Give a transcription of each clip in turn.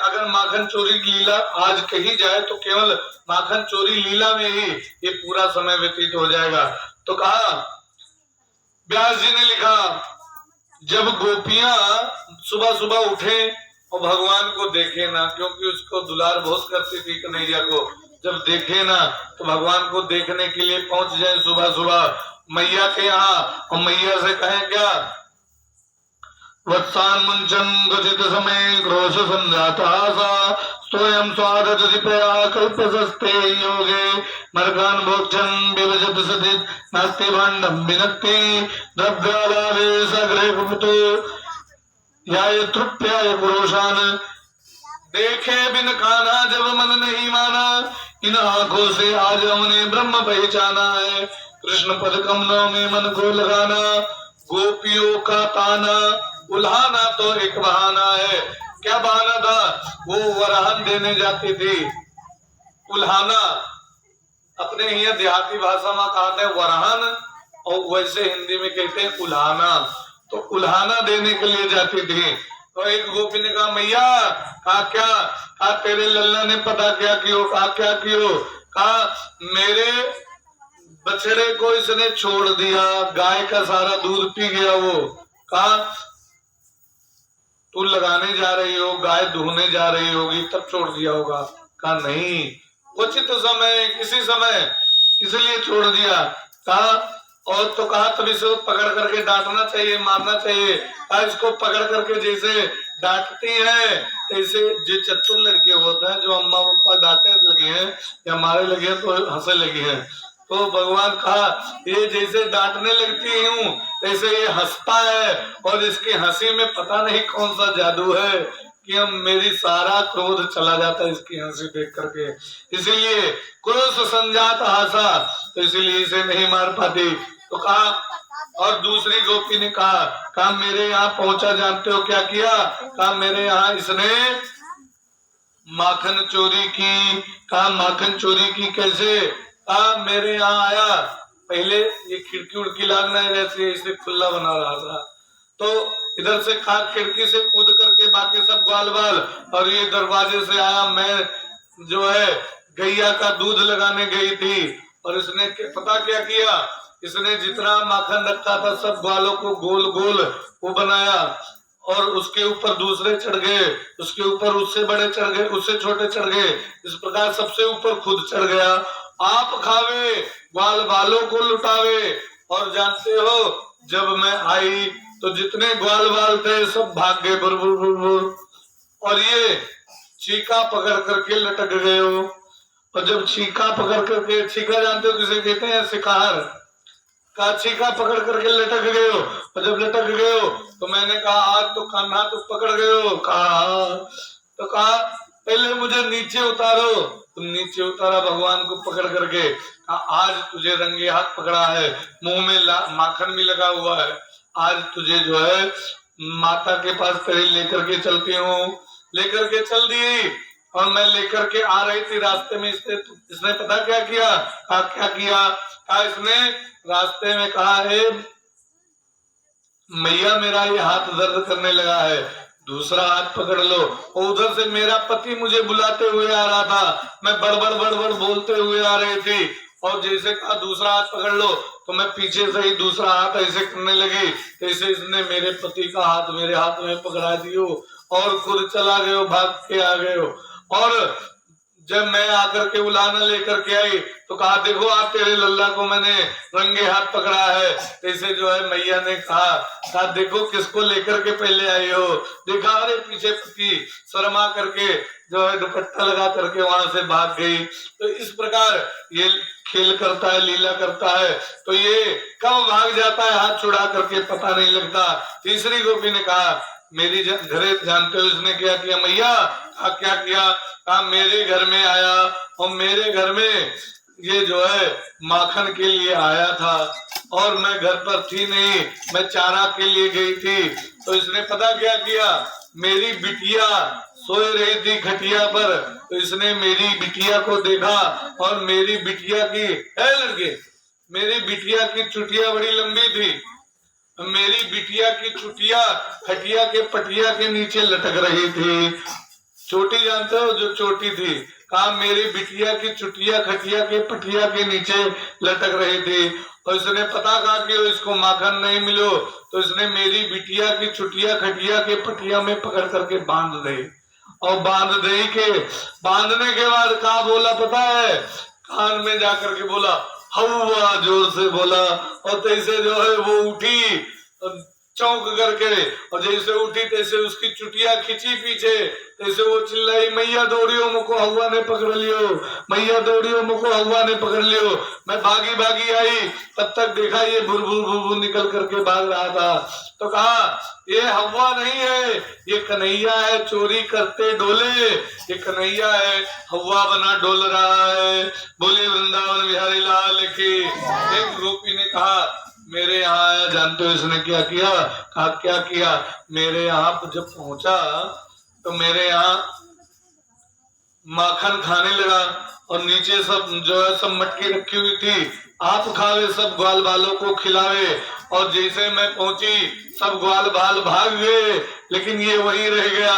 अगर माखन चोरी की लीला आज कही जाए तो केवल माखन चोरी लीला में ही ये पूरा समय व्यतीत हो जाएगा। तो कहा, व्यास जी ने लिखा, जब गोपियां सुबह सुबह उठे और भगवान को देखे ना, क्योंकि उसको दुलार बहुत करती थी कन्हैया को, जब देखे ना तो भगवान को देखने के लिए पहुंच जाए सुबह सुबह मैया के यहाँ और मैया से कहें क्या, वत्सान मुंचन गजित समय क्रोश संजाता सा स्वयं स्वादति प्रया कल्पसस्ते योगे मर्गान भोक्षन विभजत सदित नास्ति भाण्डं विनक्ति द्रव्याभावे सगृहे कुपितो याय तृप्याय क्रोशान। देखे बिन खाना जब मन नहीं माना, इन आंखों से आज हमने ब्रह्म पहचाना है। कृष्ण पद कमलों में मन को लगाना, गोपियों का ताना उल्हाना तो एक बहाना है। क्या बहाना था? वो वरहन देने जाती थी। उल्हाना अपने यहाँ देहाती भाषा में कहते हैं वरहन, और वैसे हिंदी में कहते हैं उल्हाना। तो उल्हाना देने के लिए जाती थी। तो एक गोपी ने कहा, मैया कहा क्या? कहा तेरे लल्ला ने पता क्या कियो? कहा क्या कियो? कहा मेरे बछड़े को इसने छोड़ दिया, गाय का सारा दूध पी गया वो। कहा तू लगाने जा रही हो, गाय दुहने जा रही होगी तब छोड़ दिया होगा। कहा नहीं, उचित समय किसी समय इसलिए छोड़ दिया। कहा और तो कहा तभी से पकड़ करके डांटना चाहिए, मारना चाहिए। कहा इसको पकड़ करके जैसे डांटती है ऐसे जो चतुर लड़के होते हैं, जो अम्मा पापा डांटने लगे हैं या मारे लगे हैं तो हंसे लगे हैं, तो भगवान कहा ये जैसे डांटने लगती हूँ तैसे ये हंसता है, और इसकी हंसी में पता नहीं कौन सा जादू है कि हम मेरी सारा क्रोध चला जाता है इसकी हंसी देख करके। इसीलिए क्रोध संजात हासा, तो इसीलिए इसे नहीं मार पाती। तो कहा, और दूसरी गोपी ने कहा मेरे यहाँ पहुंचा, जानते हो क्या किया? कहा मेरे यहाँ इसने माखन चोरी की। कहा माखन चोरी की कैसे? कहा मेरे यहाँ आया, पहले ये खिड़की उड़की लागना है वैसे इसे खुला बना रहा था, तो इधर से खा खिड़की से कूद करके बाकी सब ग्वाल बाल, और ये दरवाजे से आया। मैं जो है गैया का दूध लगाने गई थी, और इसने पता क्या किया, इसने जितना माखन रखा था सब ग्वालों को गोल गोल वो बनाया, और उसके ऊपर दूसरे चढ़ गए, उसके ऊपर उससे बड़े चढ़ गए, उससे छोटे चढ़ गए, इस प्रकार सबसे ऊपर खुद चढ़ गया। आप खावे ग्वाल बालों को लुटावे। और जानते हो जब मैं आई तो जितने ग्वाल बाल थे सब भाग गए बुर बुर बुर बुर, और ये चीका पकड़ करके लटक गए हो। और जब चीका पकड़ करके, चीका जानते हो किसे कहते हैं? शिकार का चीका पकड़ करके लटक गए हो। और जब लटक गए हो तो मैंने कहा आज तो कान्हा तुम पकड़ गए हो। कहा तो कहा पहले मुझे नीचे उतारो। तुम नीचे उतारा भगवान को पकड़ करके। कहा आज तुझे रंगे हाथ पकड़ा है, मुंह में माखन भी लगा हुआ है, आज तुझे जो है माता के पास तेरे लेकर के चलती हूँ। लेकर के चल दी, और मैं लेकर के आ रही थी रास्ते में इसने पता क्या किया? कहा क्या किया? कहा इसने रास्ते में कहा है मैया मेरा ये हाथ दर्द करने लगा है, दूसरा हाथ पकड़ लो। और उधर से मेरा पति मुझे बुलाते हुए आ रहा था, मैं बड़बड़ बड़बड़ बोलते हुए आ रही थी, और जैसे कहा दूसरा हाथ पकड़ लो तो मैं पीछे से ही दूसरा हाथ ऐसे करने लगी, जैसे इसने मेरे पति का हाथ मेरे हाथ में पकड़ा दियो, और खुद चला गए, भाग के आ गए। और जब मैं आकर के उलाना लेकर के आई तो कहा देखो आप तेरे लल्ला को मैंने रंगे हाथ पकड़ा है। ऐसे जो है मैया ने कहा देखो किसको लेकर के पहले आई हो। देखा अरे पीछे पति शर्मा करके जो है दुपट्टा लगा करके वहां से भाग गई। तो इस प्रकार ये खेल करता है, लीला करता है, तो ये कब भाग जाता है हाथ छुड़ा करके पता नहीं लगता। तीसरी गोपी ने कहा मेरी घरे जानते हो इसने क्या किया मैया? क्या किया? कहा मेरे घर में आया, और मेरे घर में ये जो है माखन के लिए आया था, और मैं घर पर थी नहीं, मैं चारा के लिए गई थी। तो इसने पता क्या किया, मेरी बिटिया सोए रही थी खटिया पर, तो इसने मेरी बिटिया को देखा, और मेरी बिटिया की लड़के मेरी बिटिया की चुटिया बड़ी लंबी थी, मेरी बिटिया की चुटिया खटिया के पटिया के नीचे लटक रही थी। चोटी जानते हो, जो चोटी थी, कहा मेरी बिटिया की चुटिया खटिया के पटिया के नीचे लटक रही थी, और इसने पता कहा कि इसको माखन नहीं मिलो, तो इसने मेरी बिटिया की चुटिया खटिया के पटिया में पकड़ करके बांध दे, और बांधने के बाद कहा बोला पता है, कान में जाकर के बोला हवा, जोर से बोला, और तैसे जो है वो उठी चौंक करके, और जैसे उठी तैसे उसकी चुटिया खींची पीछे, तैसे वो चिल्लाई मैया दौड़ियो मुझको हवा ने पकड़ लियो, मैया दौड़ियो मुझको हवा ने पकड़ लियो। मैं भागी भागी आई, तब तक देखा ये भुर भुर भुर भुर निकल करके भाग रहा था। तो कहा ये हवा नहीं है, ये कन्हैया है, चोरी करते डोले, ये कन्हैया है, हवा बना डोल रहा है। बोले वृंदावन बिहारी लाल की। एक गोपी ने कहा मेरे यहाँ आया, जानते हो इसने क्या किया? कहा क्या किया? मेरे यहाँ जब पहुंचा तो मेरे यहाँ माखन खाने लगा, और नीचे सब जो है सब मटकी रखी हुई थी, आप खावे, सब ग्वाल बालों को खिलावे, और जैसे मैं पहुंची सब ग्वाल बाल भाग गए, लेकिन ये वहीं रह गया।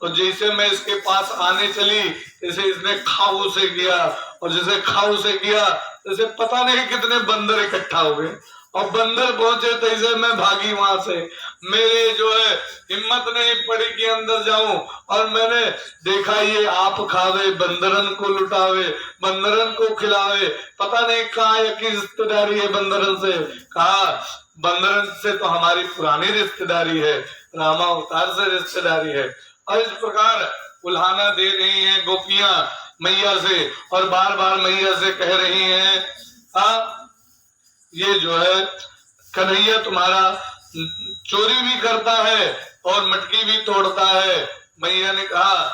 और जैसे मैं इसके पास आने चली, जैसे इसने खाऊ से किया, और जैसे खाऊ से किया जैसे पता नहीं कितने बंदर इकट्ठा हो गए, और बंदर पहुंचे तैसे मैं भागी वहां से। मेरे जो है हिम्मत नहीं पड़ी कि अंदर जाऊं, और मैंने देखा ये आप खावे, बंदरन को लुटावे, बंदरन को खिलावे, पता नहीं कहाँ की रिश्तेदारी है बंदरन से। कहा बंदरन से तो हमारी पुरानी रिश्तेदारी है, रामा अवतार से रिश्तेदारी है। और इस प्रकार उल्हाना दे रही हैं गोपियां मैया से, और बार बार मैया से कह रही हैं ये जो है कन्हैया तुम्हारा चोरी भी करता है और मटकी भी तोड़ता है। मैया ने कहा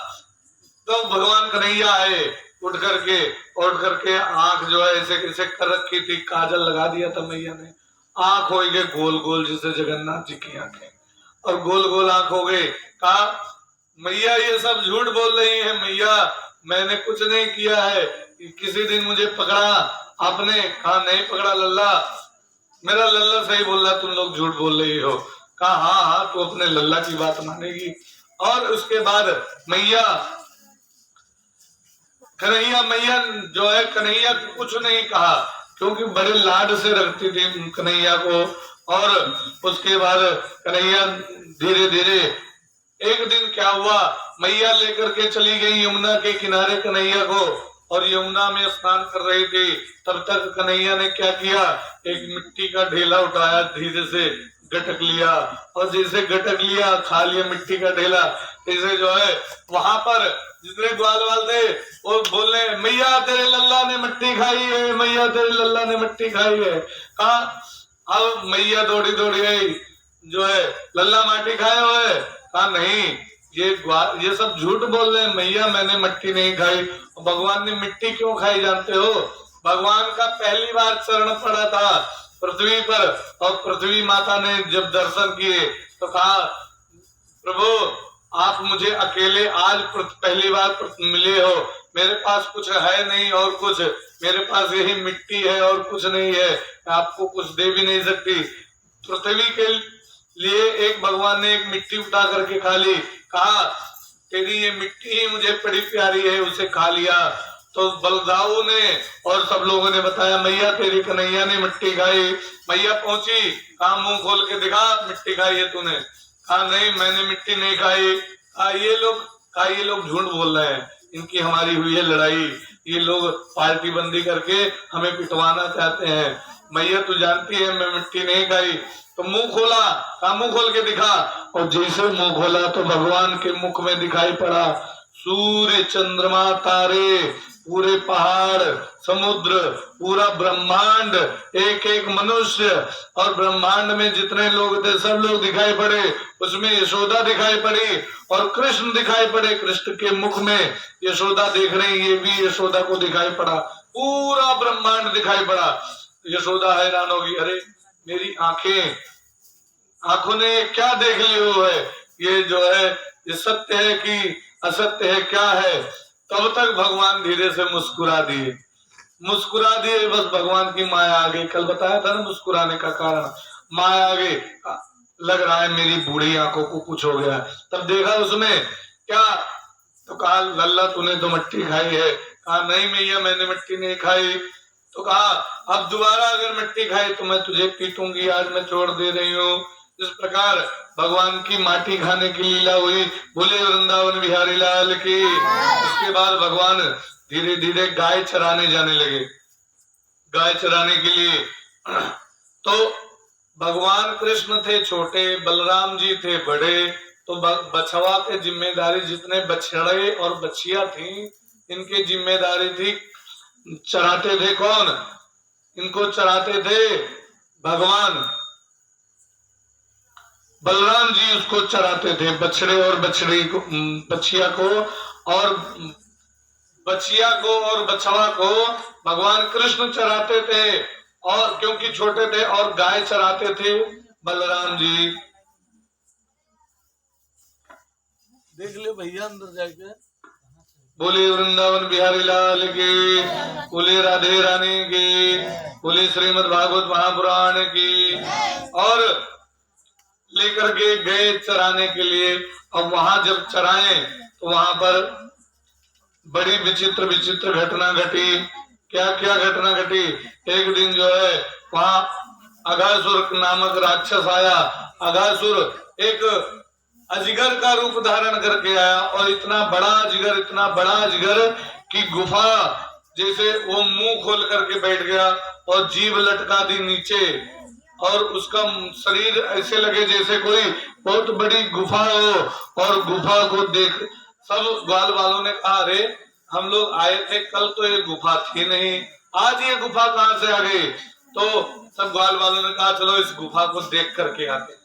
तो भगवान कन्हैया है, उठ करके आंख जो है ऐसे कैसे कर रखी थी, काजल लगा दिया था मैया ने, आंख हो गई गोल गोल जैसे जगन्नाथ जी की आंखें, और गोल गोल आंख हो गई। कहा मैया ये सब झूठ बोल रही है, मैया मैंने कुछ नहीं किया है, किसी दिन मुझे पकड़ा आपने? कहा नहीं पकड़ा लल्ला, मेरा लल्ला सही बोल रहा, तुम लोग झूठ बोल रही हो। कहा हाँ हाँ तू अपने लल्ला की बात मानेगी। और उसके बाद मैया मैया जो है कन्हैया को कुछ नहीं कहा, क्योंकि बड़े लाड से रखती थी कन्हैया को। और उसके बाद कन्हैया धीरे धीरे, एक दिन क्या हुआ, मैया लेकर के चली गई यमुना के किनारे कन्हैया को, और यमुना में स्नान कर रही थी। तब तक कन्हैया ने क्या किया, एक मिट्टी का ढेला उठाया, धीरे से गटक लिया, और जैसे गटक लिया खा लिया मिट्टी का ढेला। जैसे जो है वहां पर जितने ग्वाल वाल थे वो बोलने मैया तेरे लल्ला ने मिट्टी खाई है, मैया तेरे लल्ला ने मिट्टी खाई है। कहा अब मैया दौड़ी दौड़ी आई, जो है लल्ला माटी खाए हुए? कहा नहीं, ये सब झूठ बोल रहे हैं मैया, मैंने मिट्टी नहीं खाई। भगवान ने मिट्टी क्यों खाई जानते हो? भगवान का पहली बार चरण पड़ा था पृथ्वी पर, और पृथ्वी माता ने जब दर्शन किए तो कहा प्रभु आप मुझे अकेले आज पहली बार मिले हो, मेरे पास कुछ है नहीं, और कुछ मेरे पास यही मिट्टी है और कुछ नहीं है, आपको कुछ दे भी नहीं सकती। पृथ्वी के लिए एक भगवान ने एक मिट्टी उठा करके खा ली। कहा तेरी ये मिट्टी ही मुझे बड़ी प्यारी है, उसे खा लिया। तो बलदाऊ ने और सब लोगों ने बताया मैया तेरी कन्हैया ने मिट्टी खाई। मैया पहुंची, कहा मुंह खोल के दिखा मिट्टी खाई है तूने? कहा नहीं मैंने मिट्टी नहीं खाई। कहा ये लोग झूठ बोल रहे हैं, इनकी हमारी हुई है लड़ाई, ये लोग पार्टी बंदी करके हमें पिटवाना चाहते हैं। मैया तू जानती है मैं मिट्टी नहीं खाई। तो मुंह खोला, कहा मुंह खोल के दिखा, और जैसे मुंह खोला तो भगवान के मुख में दिखाई पड़ा सूर्य चंद्रमा तारे, पूरे पहाड़ समुद्र, पूरा ब्रह्मांड, एक एक मनुष्य, और ब्रह्मांड में जितने लोग थे सब लोग दिखाई पड़े। उसमें यशोदा दिखाई पड़ी और कृष्ण दिखाई पड़े, कृष्ण के मुख में यशोदा देख रही, ये भी यशोदा को दिखाई पड़ा, पूरा ब्रह्मांड दिखाई पड़ा। यशोदा हैरान होगी, अरे मेरी आंखों ने क्या देख लियो है, ये जो है ये सत्य है कि असत्य है, क्या है? तब तक भगवान धीरे से मुस्कुरा दिए, बस भगवान की माया आ गई। कल बताया था ना मुस्कुराने का कारण, माया आ गई, लग रहा है मेरी बूढ़ी आंखों को कुछ हो गया। तब देखा उसमें क्या तो कहा लल्ला तूने तो मिट्टी खाई है। कहा नहीं मैया मैंने मिट्टी नहीं खाई। तो कहा अब दोबारा अगर मिट्टी खाई तो मैं तुझे पीटूंगी, आज मैं छोड़ दे रही हूँ। इस प्रकार भगवान की माटी खाने की लीला हुई। बोले वृंदावन बिहारी लाल की। उसके बाद भगवान धीरे धीरे गाय चराने जाने लगे, गाय चराने के लिए। तो भगवान कृष्ण थे छोटे, बलराम जी थे बड़े। तो बछवा के जिम्मेदारी, जितने बछड़े और बछिया थी इनकी जिम्मेदारी थी। चराते थे कौन? इनको चराते थे भगवान बलराम जी, उसको चराते थे बछड़े और बछड़ी को, बछिया को और बछिया को और बछवा को भगवान कृष्ण चराते थे। और क्योंकि छोटे थे, और गाय चराते थे बलराम जी। देख ले भैया अंदर जाके। बोले वृंदावन बिहारी लाल की, बोले राधे रानी की, बोले श्रीमद् भागवत महापुराण की। और लेकर के गए चराने के लिए। अब वहां जब चराए तो वहां पर बड़ी विचित्र विचित्र घटना घटी। क्या क्या घटना घटी? एक दिन जो है वहां अघासुर नामक राक्षस आया। अघासुर एक अजगर का रूप धारण करके आया, और इतना बड़ा अजगर, इतना बड़ा अजगर की गुफा, जैसे वो मुंह खोल करके बैठ गया और जीभ लटका दी नीचे, और उसका शरीर ऐसे लगे जैसे कोई बहुत बड़ी गुफा हो। और गुफा को देख सब ग्वाल वालों ने कहा अरे हम लोग आए थे कल तो ये गुफा थी नहीं, आज ये गुफा कहाँ से आ गई? तो सब ग्वाल वालों ने कहा चलो इस गुफा को देख करके आते।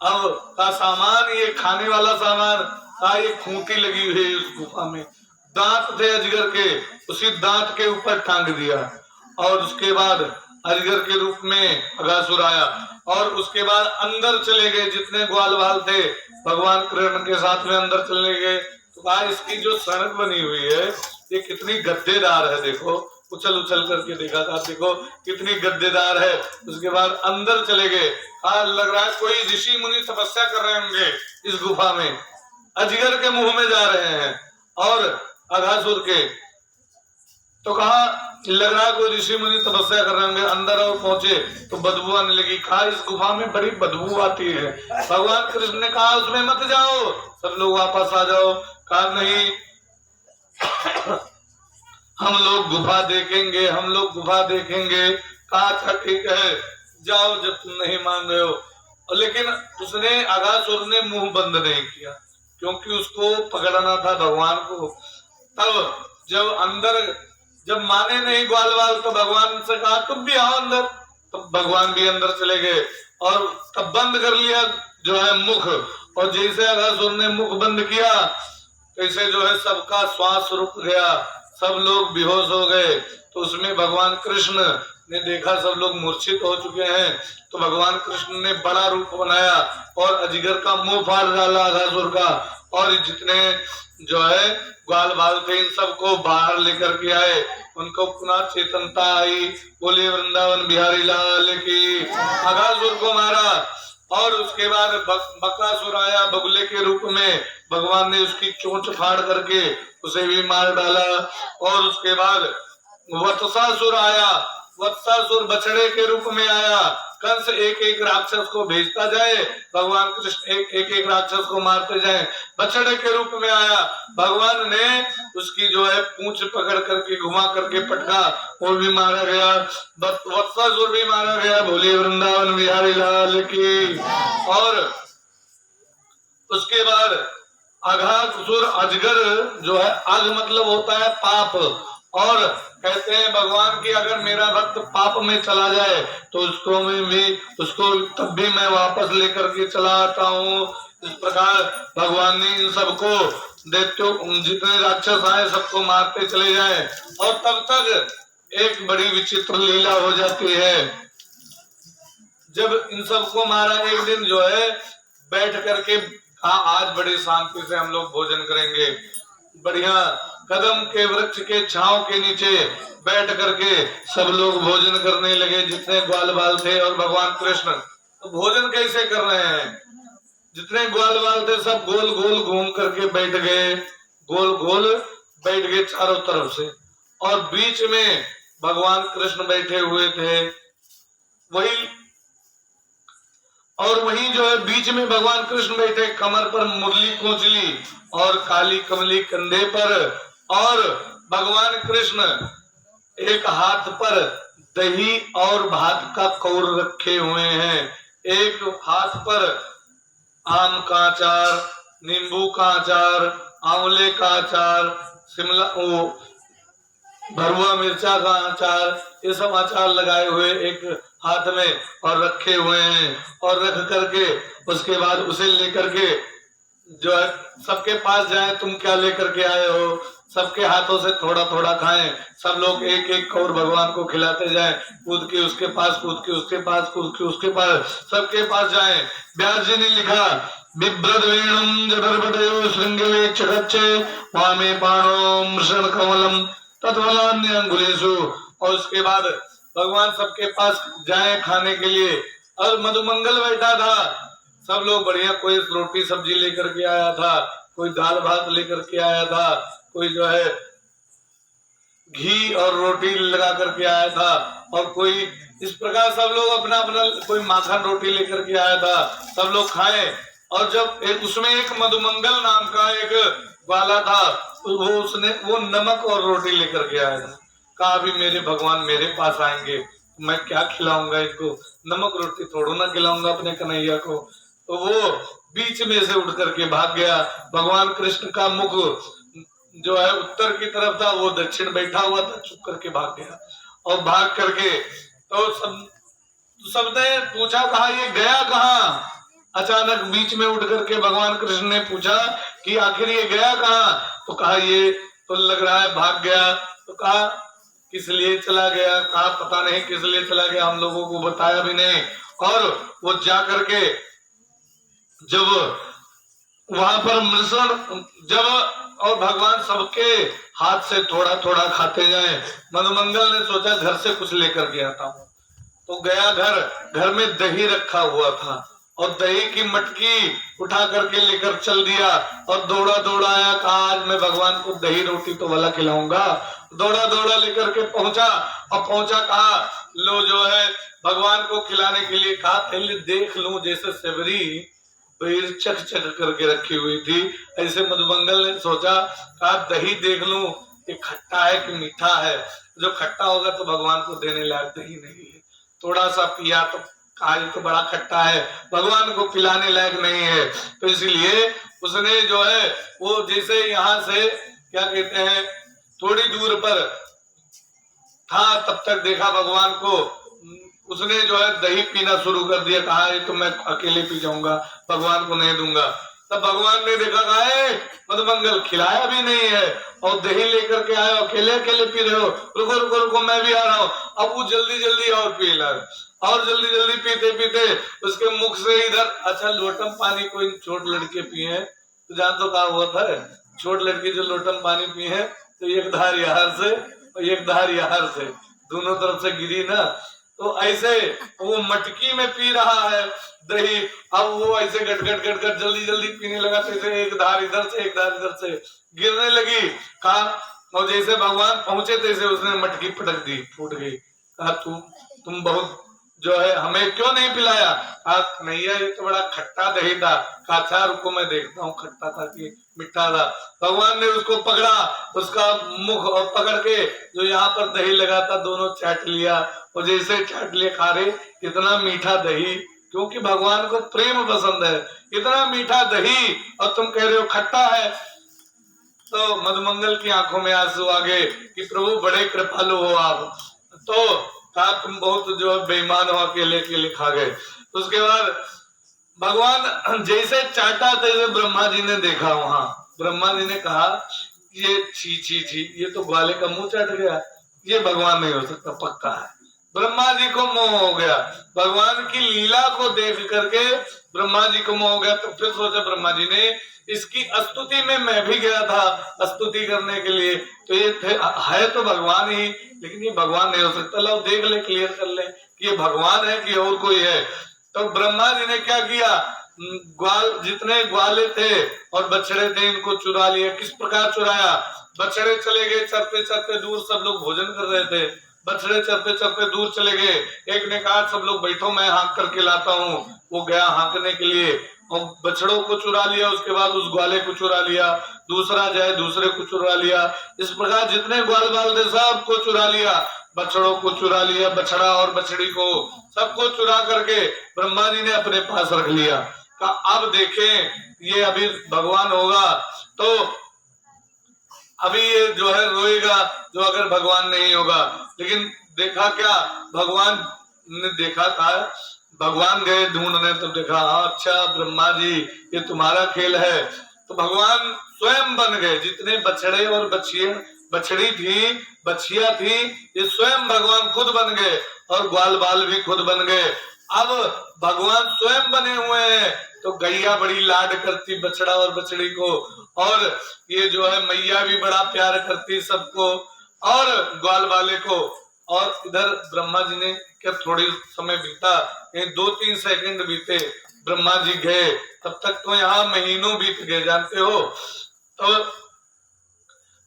अब का सामान, ये खाने वाला सामान का, ये खूंटी लगी हुई है उस गुफा में, दांत थे अजगर के, उसी दांत के ऊपर टांग दिया। और उसके बाद अजगर के रूप में अघासुर आया, और उसके बाद अंदर चले गए जितने ग्वाल बाल थे भगवान कृष्ण के साथ में अंदर चले गए। तो कहा इसकी जो सड़क बनी हुई है ये कितनी गद्देदार है, देखो उछल उछल करके देखा था, देखो कितनी गद्देदार है। उसके बाद अंदर चले गए। लग रहा है कोई ऋषि मुनि तपस्या कर रहे होंगे इस गुफा में, अजगर के मुंह में जा रहे हैं और अघासुर के। तो कहा लग रहा है कोई ऋषि मुनि तपस्या कर रहे होंगे। अंदर और पहुंचे तो बदबू आने लगी। कहा इस गुफा में बड़ी बदबू आती है। भगवान कृष्ण ने कहा उसमें मत जाओ, सब लोग वापस आ जाओ। कहा नहीं हम लोग गुफा देखेंगे, हम लोग गुफा देखेंगे। कहा अच्छा ठीक है जाओ जब तुम नहीं मान रहे हो। लेकिन उसने अघासुर ने मुंह बंद नहीं किया, क्योंकि उसको पकड़ना था भगवान को। तब जब अंदर जब माने नहीं ग्वाल वाल तो भगवान से कहा तुम भी आओ अंदर। तो भगवान भी अंदर चले गए और तब बंद कर लिया जो है मुख। और जैसे अघासुर ने मुख बंद किया तैसे जो है सबका श्वास रुक गया, सब लोग बेहोश हो गए। तो उसमें भगवान कृष्ण ने देखा सब लोग मूर्छित हो चुके हैं। तो भगवान कृष्ण ने बड़ा रूप बनाया और अजगर का मुंह फाड़ डाला अघासुर का, और जितने जो है ग्वाल बाल थे इन सबको बाहर लेकर के आए। उनको पुनः चेतनता आई। बोले वृंदावन बिहारी लाल की। अघासुर को मारा और उसके बाद बकासुर आया बगुले के रूप में। भगवान ने उसकी चोंच फाड़ करके उसे भी मार डाला। और उसके बाद वत्सासुर आया। वत्सासुर बछड़े के रूप में आया। कंस एक एक राक्षस को भेजता जाए, भगवान कृष्ण एक एक राक्षस को मारते जाए। बछड़े के रूप में आया, भगवान ने उसकी जो है पूंछ पकड़ करके घुमा करके पटका, वो भी मारा गया। वत्सासुर भी मारा गया। भोले वृंदावन बिहारी लाल की। और उसके बाद अघासुर अजगर जो है, अघ मतलब होता है पाप, और कहते हैं भगवान की अगर मेरा भक्त पाप में चला जाए तो उसको तब भी मैं वापस लेकर के चला आता हूँ। इस प्रकार भगवान ने इन सबको दैत्यों जितने राक्षस आए सबको मारते चले जाए। और तब तक एक बड़ी विचित्र लीला हो जाती है। जब इन सबको मारा एक दिन जो है बैठ करके आज बड़ी शांति से हम लोग भोजन करेंगे, बढ़िया कदम के वृक्ष के छांव के नीचे बैठ करके सब लोग भोजन करने लगे जितने ग्वाल बाल थे। और भगवान कृष्ण तो भोजन कैसे कर रहे हैं, जितने ग्वाल बाल थे सब गोल गोल घूम करके बैठ गए। गोल गोल बैठ गए चारों तरफ से, और बीच में भगवान कृष्ण बैठे हुए थे। वही और वहीं जो है बीच में भगवान कृष्ण बैठे, कमर पर मुरली कोचली और काली कमली कंधे पर, और भगवान कृष्ण एक हाथ पर दही और भात का कौर रखे हुए हैं, एक हाथ पर आम का अचार, नींबू का अचार, आंवले का अचार, शिमला वो भरुआ मिर्चा का अचार, ये सब अचार लगाए हुए एक हाथ में और रखे हुए हैं, और रख करके उसके बाद उसे लेकर के जो है सबके पास जाए, तुम क्या लेकर के आए हो, सबके हाथों से थोड़ा थोड़ा खाएं, सब लोग एक एक कौर भगवान को खिलाते जाएं, कूद के उसके पास, कूद के उसके पास, कूद के उसके पास, सबके पास जाएं। व्यास जी ने लिखा, बिभ्रद वेणुम जठरपटयो श्रृंगे चकच्चे वामे पाणो मृषण कमलम तत्फलान्य अंगुलेषु। और उसके बाद भगवान सबके पास जाए खाने के लिए, और मधुमंगल बैठा था, सब लोग बढ़िया, कोई रोटी सब्जी लेकर के आया था, कोई दाल भात लेकर के आया था, कोई जो है घी और रोटी लगा करके आया था, और कोई इस प्रकार सब लोग अपना अपना, कोई माखन रोटी लेकर के आया था, सब लोग खाए। और जब एक उसमें एक मधुमंगल नाम का एक वाला था, वो नमक और रोटी लेकर के आया था। कहा अभी मेरे भगवान मेरे पास आएंगे, मैं क्या खिलाऊंगा इनको, नमक रोटी थोड़ा ना खिलाऊंगा अपने कन्हैया को। तो वो बीच में से उठ करके भाग गया। भगवान कृष्ण का मुख जो है उत्तर की तरफ था, वो दक्षिण बैठा हुआ था, चुप करके भाग गया। और भाग करके तो सबने पूछा, कहा ये गया कहाँ। अचानक बीच में उठ करके भगवान कृष्ण ने पूछा कि आखिर ये गया कहाँ। तो कहा ये तो लग रहा है भाग गया। तो कहा किस लिए चला गया, कहा पता नहीं किस लिए चला गया, हम लोगों को बताया भी नहीं। और वो जा करके जब वहां पर मिश्रण जब और भगवान सबके हाथ से थोड़ा थोड़ा खाते जाए, मधुमंगल ने सोचा घर से कुछ लेकर गया था, तो गया घर में दही रखा हुआ था, और दही की मटकी उठा करके लेकर चल दिया, और दौड़ा दौड़ा आया, कहा आज मैं भगवान को दही रोटी तो वाला खिलाऊंगा। दौड़ा दौड़ा लेकर के पहुंचा, और पहुंचा, कहा लो जो है भगवान को खिलाने के लिए, कहा पहले देख लूं, जैसे सेवरी चक चक करके रखी हुई थी, ऐसे मधुमंगल ने सोचा, कहा दही देख लूं ये खट्टा है कि मीठा है, जो खट्टा होगा तो भगवान को देने लायक दही नहीं है। थोड़ा सा पिया तो कहा ये तो बड़ा खट्टा है, भगवान को पिलाने लायक नहीं है। तो इसलिए उसने जो है वो जैसे यहाँ से क्या कहते हैं थोड़ी दूर पर था, तब तक देखा भगवान को, उसने जो है दही पीना शुरू कर दिया। कहा ये तो मैं अकेले पी जाऊंगा, भगवान को नहीं दूंगा। तब भगवान ने देखा, कहा मधुमंगल खिलाया भी नहीं है और दही लेकर के आए, अकेले अकेले पी रहे हो, रुको रुको रुको मैं भी आ रहा हूँ। अब वो जल्दी जल्दी और पी लगा, और जल्दी जल्दी पीते पीते उसके मुख से इधर, अच्छा लोटम पानी कोई छोट लड़के पिए हैं तो जान तो कहा हुआ था, छोट लड़की जो लोटम पानी पिए हैं तो एक धार यहाँ से और एक धार यहाँ से, दोनों तरफ से गिरी ना, तो ऐसे वो मटकी में पी रहा है दही। अब वो ऐसे गट गट गट गट जल्दी जल्दी पीने लगा, तो एक धार इधर से एक धार इधर से गिरने लगी। कहा और जैसे भगवान पहुंचे तैसे उसने मटकी पटक दी, फूट गई। कहा तुम बहुत जो है हमें क्यों नहीं पिलाया। कहा नैया ये तो बड़ा खट्टा दही था। कहा अच्छा रुको मैं देखता हूँ खट्टा था कि मीठा था। भगवान ने उसको पकड़ा, उसका मुख और पकड़ के जो यहाँ पर दही लगा था दोनों चाट लिया, और जैसे चाट लिए, खा रहे इतना मीठा दही, क्योंकि भगवान को प्रेम पसंद है, इतना मीठा दही और तुम कह रहे हो खट्टा है। तो मधुमंगल की आंखों में आंसू आ गए कि प्रभु बड़े कृपालु हो आप, तो कहा तुम बहुत जो बेईमान हो, अकेले अकेले खा गए। उसके बाद भगवान जैसे चाटा तैसे ब्रह्मा जी ने देखा, वहां ब्रह्मा जी ने कहा ये छी छी छी, ये तो ग्वाले का मुंह चाट गया, ये भगवान नहीं हो सकता, पक्का है। ब्रह्मा जी को मोह हो गया, भगवान की लीला को देख करके ब्रह्मा जी को मोह हो गया। तो फिर सोचा ब्रह्मा जी ने, इसकी स्तुति में मैं भी गया था स्तुति करने के लिए, तो ये है तो भगवान ही, लेकिन ये भगवान नहीं हो सकता, लो देख ले, क्लियर कर ले कि ये भगवान है कि और कोई है। तो ब्रह्मा जी ने क्या किया, ग्वाल जितने ग्वाले थे और बछड़े थे इनको चुरा लिया। किस प्रकार चुराया? बछड़े चले गए चरते चरते दूर, सब लोग भोजन कर रहे थे, बछड़े चरते चरते दूर चले गए। एक ने कहा सब लोग बैठो मैं हाँक करके लाता हूँ, वो गया हाँकने के लिए और बछड़ों को चुरा लिया, उसके बाद उस ग्वाले को चुरा लिया, दूसरा जाए दूसरे को चुरा लिया। इस प्रकार जितने ग्वाल बाल थे सबको चुरा लिया, बछड़ों को चुरा लिया, बछड़ा और बछड़ी को सबको चुरा करके ब्रह्मा जी ने अपने पास रख लिया। अब देखें ये अभी भगवान होगा तो अभी ये जो है रोएगा जो अगर भगवान नहीं होगा। लेकिन देखा क्या, भगवान ने देखा था, भगवान गए ढूंढने तो देखा अच्छा ब्रह्मा जी ये तुम्हारा खेल है, तो भगवान स्वयं बन गए। जितने बछड़े और बछड़ी थी, बछिया थी, ये स्वयं भगवान खुद बन गए और ग्वाल बाल भी खुद बन गए। अब भगवान स्वयं बने हुए हैं तो गैया बड़ी लाड करती बछड़ा और बछड़ी को, और ये जो है मैया भी बड़ा प्यार करती सबको और ग्वाल वाले को। और इधर ब्रह्मा जी ने क्या थोड़ी समय बीता, 2-3 सेकंड बीते, ब्रह्मा जी गए, तब तक तो यहाँ महीनों बीत गए जानते हो। तो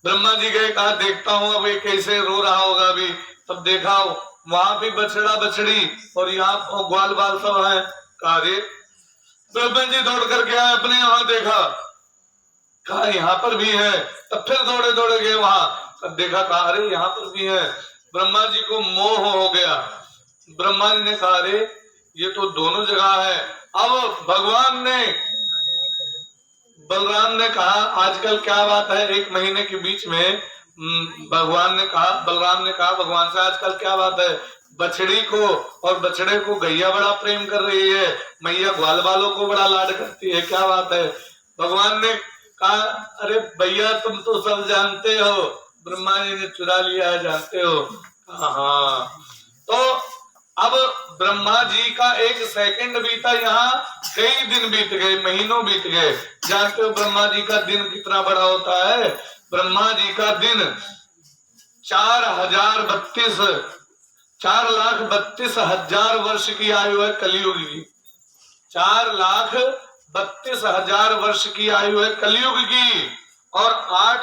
ब्रह्मा जी गए, कहा देखता हूँ अब ये कैसे रो रहा होगा अभी। तब देखा वहां भी बछड़ा बछड़ी और यहाँ ग्वाल बाल सब है। कहा रे, ब्रह्मा जी दौड़ करके आए, अपने यहाँ देखा, कहा यहाँ पर भी है। तब फिर दौड़े दौड़े गए वहां, तब देखा, कहा अरे यहाँ पर भी है। ब्रह्मा जी को मोह हो गया। ब्रह्मा जी ने कहा अरे ये तो दोनों जगह है। अब भगवान ने, बलराम ने कहा आजकल क्या बात है, 1 महीने के बीच में भगवान ने कहा, बलराम ने कहा भगवान से आजकल क्या बात है, बछड़ी को और बछड़े को गैया बड़ा प्रेम कर रही है, मैया ग्वाल बालों को बड़ा लाड करती है, क्या बात है। भगवान ने कहा अरे भैया तुम तो सब जानते हो, ब्रह्मा जी ने चुरा लिया है जानते हो। हाँ, तो अब ब्रह्मा जी का 1 सेकंड बीता, यहाँ कई दिन बीत गए, महीनों बीत गए। जानते हो ब्रह्मा जी का दिन कितना बड़ा होता है? ब्रह्मा जी का दिन 4,32,000 वर्ष की आयु है कलयुग की। 4,32,000 वर्ष की आयु है कलयुग की और 8